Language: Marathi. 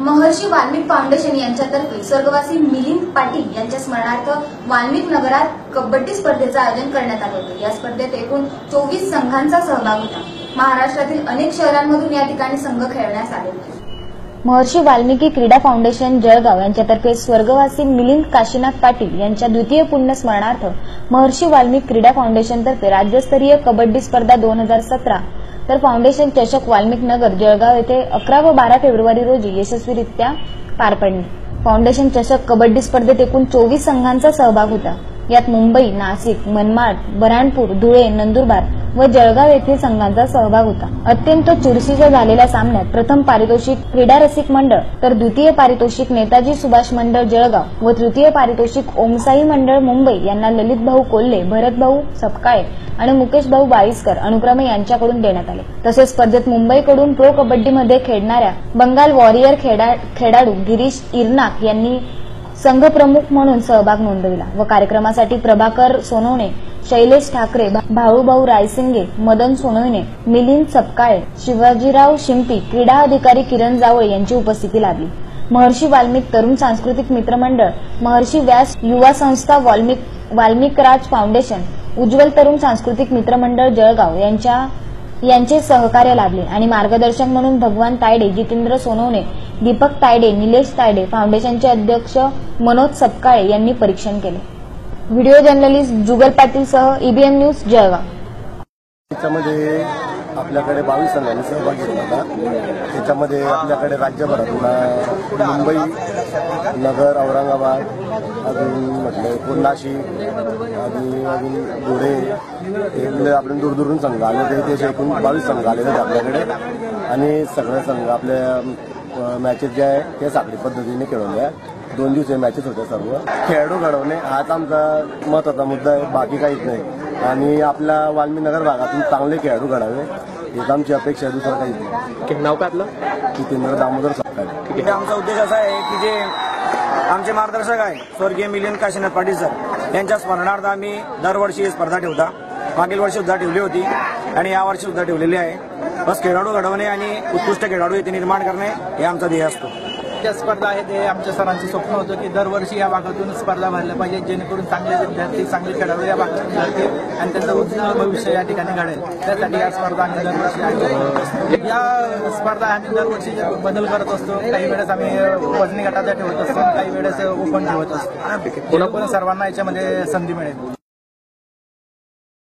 महर्षी वाल्मिक फाउंडेशन यांच्यातर्फे स्वर्गवासी मिलिंद पाटील यांच्या स्मरणार्थ वाल्मिक नगरात कबड्डी स्पर्धेचं आयोजन करण्यात आलं होतं। या स्पर्धेत एकूण 24 संघांचा सहभाग होता। महाराष्ट्रातील अनेक शहरांमधून या ठिकाणी संघ खेळण्यास आले होते। महर्षी वाल्मिकी क्रीडा फाउंडेशन जळगाव यांच्यातर्फे स्वर्गवासी मिलिंद काशीनाथ पाटील यांच्या द्वितीय पुण्य स्मरणार्थ महर्षी वाल्मिक क्रीडा फाउंडेशनतर्फे राज्यस्तरीय कबड्डी स्पर्धा 2017 तर फाउंडेशन चषक वाल्मिक नगर जळगाव येथे 11 व 12 फेब्रुवारी रोजी यशस्वीरित्या पार पडली। फाउंडेशन चषक कबड्डी स्पर्धेत एकूण 24 संघांचा सहभाग होता। यात मुंबई, नाशिक, मनमाड, बऱ्हाणपूर, धुळे, नंदुरबार व जळगाव येथील संघांचा सहभाग होता। अत्यंत चुरशीच्या झालेल्या सामन्यात प्रथम पारितोषिक क्रीडा रसिक मंडळ तर द्वितीय पारितोषिक नेताजी सुभाष मंडळ जळगाव व तृतीय पारितोषिक ओमसाई मंडळ मुंबई यांना ललित भाऊ कोल्हे, भरत भाऊ सपकाळे आणि मुकेश भाऊ बाळीसकर अनुक्रमे यांच्याकडून देण्यात आले। तसेच स्पर्धेत मुंबईकडून प्रो कबड्डीमध्ये खेळणाऱ्या बंगाल वॉरियर खेळाडू गिरीश इरनाक यांनी संघ प्रमुख म्हणून सहभाग नोंदविला व कार्यक्रमासाठी प्रभाकर सोनवणे, शैलेश ठाकरे, भाऊभाऊ रायसिंगे, मदन सोनवणे, मिलिंद सपकाळे, शिवाजीराव शिंपी, क्रीडा अधिकारी किरण जावळे यांची उपस्थिती लाभली। महर्षी वाल्मिक तरुण सांस्कृतिक मित्रमंडळ, महर्षी व्यास युवा संस्था, वाल्मिक राज फाउंडेशन, उज्ज्वल तरुण सांस्कृतिक मित्रमंडळ जळगाव यांचे सहकार्य लाभले आणि मार्गदर्शक म्हणून भगवान तायडे, जितेंद्र सोनवणे, दीपक तायडे, निलेश तायडे, फाउंडेशनचे अध्यक्ष मनोज सपकाळे यांनी परीक्षण केले। व्हिडिओ जर्नलिस्ट जुगल पाटील सह ईबीएन न्यूज जळगाव। त्याच्यामध्ये आपल्याकडे 22 संघांनी सहभाग घेतला होता। त्याच्यामध्ये आपल्याकडे राज्यभरातून मुंबई, नगर, औरंगाबाद, अजून म्हटलं नाशिक अजून धुळे हे आपण दूरदूरून संघ आले होते। ते एकूण 22 संघ आलेले होते आपल्याकडे आणि सगळे संघ आपल्या मॅचेस जे आहे ते साखळी पद्धतीने खेळवल्या। 2 दिवसीय मॅचेस होत्या। सर्व खेळाडू घडवणे हाच आमचा महत्त्वाचा मुद्दा आहे, बाकी काहीच नाही। आणि आपल्या वाल्मिक नगर भागातून चांगले खेळाडू घडावे हेच आमची अपेक्षा आहे, दुसरं काहीच नाही। नाव काय आपलं? जितेंद्र दामोदर सपकाळे। आमचा उद्देश असा आहे की जे आमचे मार्गदर्शक आहे स्वर्गीय मिलिंद काशीनाथ पाटील सर यांच्या स्मरणार्थ आम्ही दरवर्षी स्पर्धा ठेवता। मागील वर्षी सुद्धा ठेवली होती आणि यावर्षी सुद्धा ठेवलेली आहे। बस खेळाडू घडवणे आणि उत्कृष्ट खेळाडू इथे निर्माण करणे हे आमचा ध्येय असतो। त्या स्पर्धा आहे ते आमच्या सरांचं स्वप्न होतं की दरवर्षी या भागातून स्पर्धा भरल्या पाहिजे, जेणेकरून चांगले विद्यार्थी, चांगले खेळाडू या भागातून घडतील आणि त्यांचं उज्ज्वल भविष्य या ठिकाणी घडेल। त्यासाठी या स्पर्धा आम्ही दरवर्षी आयोजित या स्पर्धा आम्ही दरवर्षी बदल करत असतो। काही वेळेस आम्ही वजनी गटाचा ठेवत असतो, काही वेळेस ओपन ठेवत असतो। पुन्हा सर्वांना याच्यामध्ये संधी मिळेल।